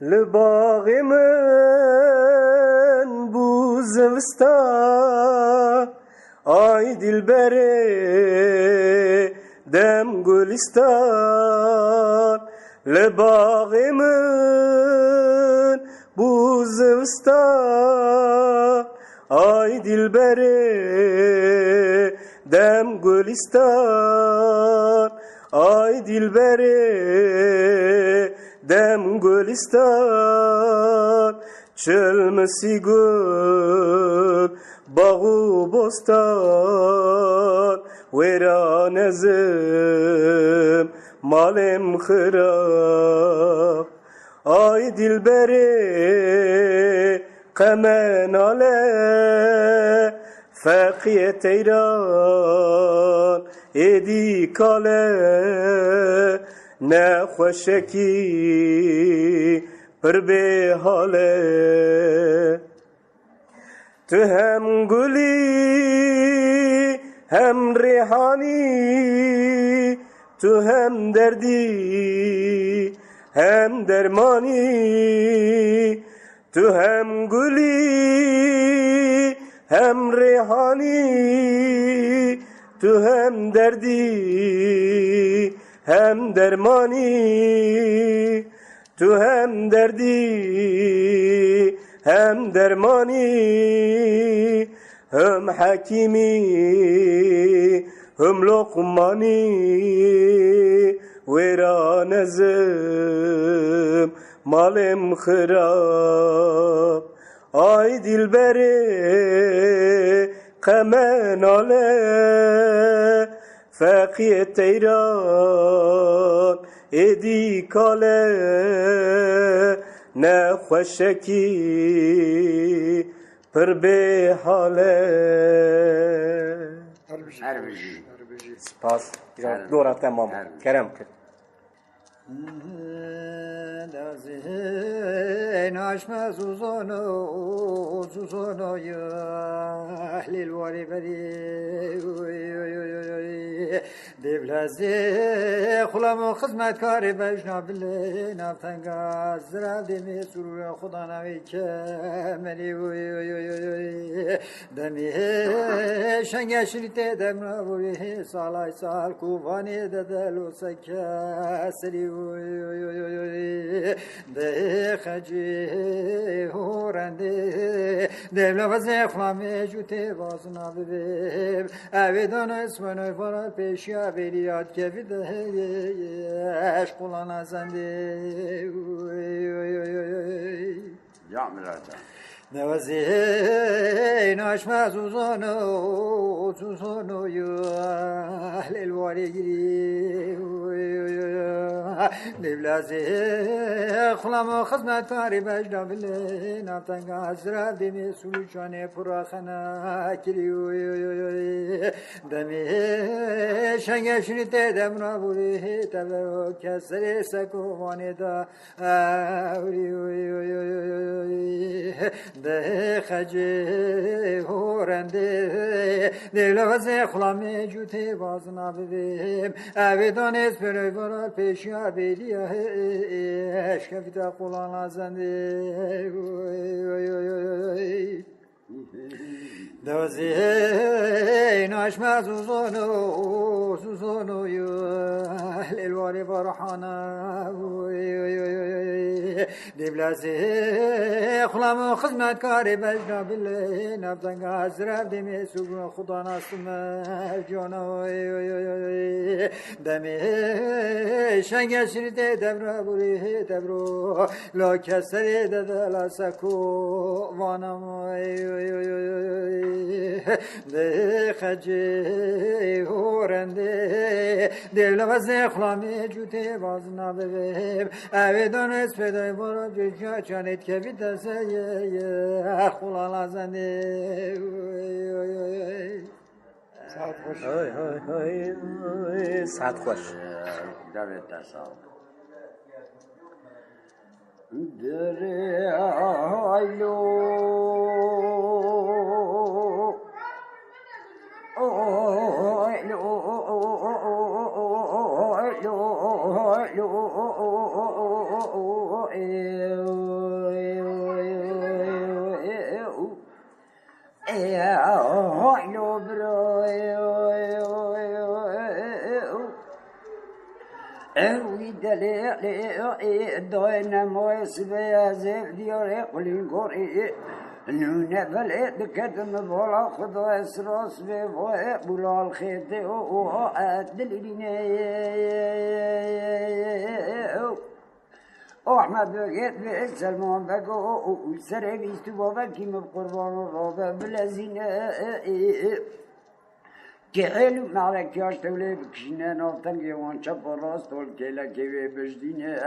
لباغ من بوزوستا آی دلبره دم گلستان لباغ من بوزوستا آی دلبره دم گلستان آی دلبره دم گلستان چلمسی گل باغو بستان ویرانزم مالم خراب آی دلبره قمناله فقیه ایران ایدی کاله نخوشکی پر به حاله تو هم گلی هم ریحانی تو هم دردی هم درمانی تو هم گلی هم ریحانی تو هم دردی هم درمانی تو هم دردی هم درمانی هم حکیمی هم لقمانی ویرانزم مالم خراب آی دلبره قمناله فقیه تیران ایدی کاله نخوشکی پر به حاله سپاس دورا تمام کرم کرد دازين عشما زوزانو يا أهل الوالي بدي دبلازي خلام خدمت کاری بجنا بله نفتنگا زرال دمی سرور خدا نوی کملی دمی شنگشنیت دم نبوری سالای سال کوبانی ددلو سکسری ده خجی هورنده دبلا وزه خلامی جوته وازنا ببیم اویدان اسمانوی فراد پیشیا بیلیاد که بیده عشق olan azande Ya Miraca. نوزين عشما زوزانو يا أهل الوالي نبلازي خلام خدمت کاری بجنا بله نفتنگ ازرا دمی سلوچانه پراخنا کلی دمی شنگشنی تدم را بوری تبرو کسر سکوانه دا ده خجه هورنده دلوازه خلامی جوته بازنا ببیم اویدان اسپرای برال پیشیا بیدیا اشکفیتا قولان ازنده دوزين عشما زوزانو يا أهل الوالي فرحانا دبلازي خلام خدمت کاری بجنا بله نفتنگ ازرار دمی سوگن خدا نستم جانا دمی شنگشنی دبرا بوری دبرو لا کسری ددلا سکو وانم ده خجه هورنده دلوازه خلامی جوته بازنا ببیم اویدان اسپدای برا جشا چانید که بیدسه خلال ازنده ساعت خوش ساعت خوش Davet tasavvuf. نونه بلد کدم بالا خدا اسراس به وای بلال خیته او دلینه احمد بگید به سلمان بگو او سر بیستو بابا کیم قربان را بلزینه که علم معرکیاش تولی بکشینه نافتن که وانچه براست تول کلا که بجدینه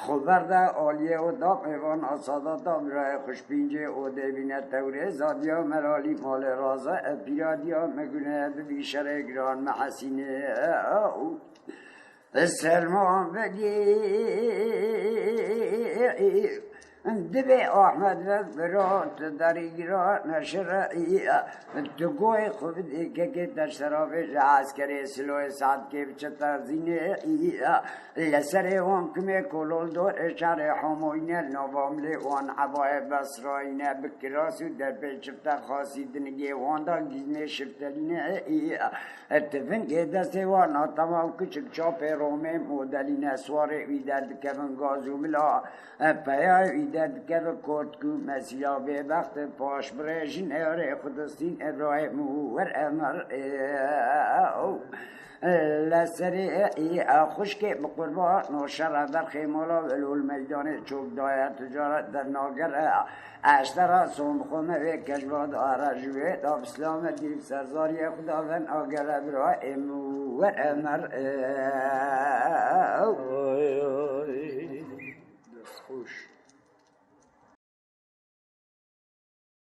خبر ده آلیه و دا پیوان آسادا دا برای خوشبینجه او دبینه توره زادیا ملالی مال رازه پیرادیا مگونه بیشر گران محسینه سلمان بگی دبی احمد برات داری گران نشرعی تو گوی خوب دیگه که در شرافش عسکری سلوی سعد که بچه ترزینه لسر وان کمی کلول دور اشار حموینه نواملی وان عبای بسرائینه بکراسو در پیشفت خاصی دنگی وان دا گیزنه شفتلینه اتفن که دسته وان تمام کچک چاپ رومه مدلینه سواره ویدر دکفن گازو ملا پیای داد که کورت کو مسیح به وقت پاش برشین اره خودستین ابراهیم ور امر لسری خوش که بقربان نوشر در خیمالا ولول میدان چوب دایه تجارت در ناگر اشترا سومخومه و کشباد آرجوه دا بسلام دیب سرزاری خداوند آگر ابراهیم ور امر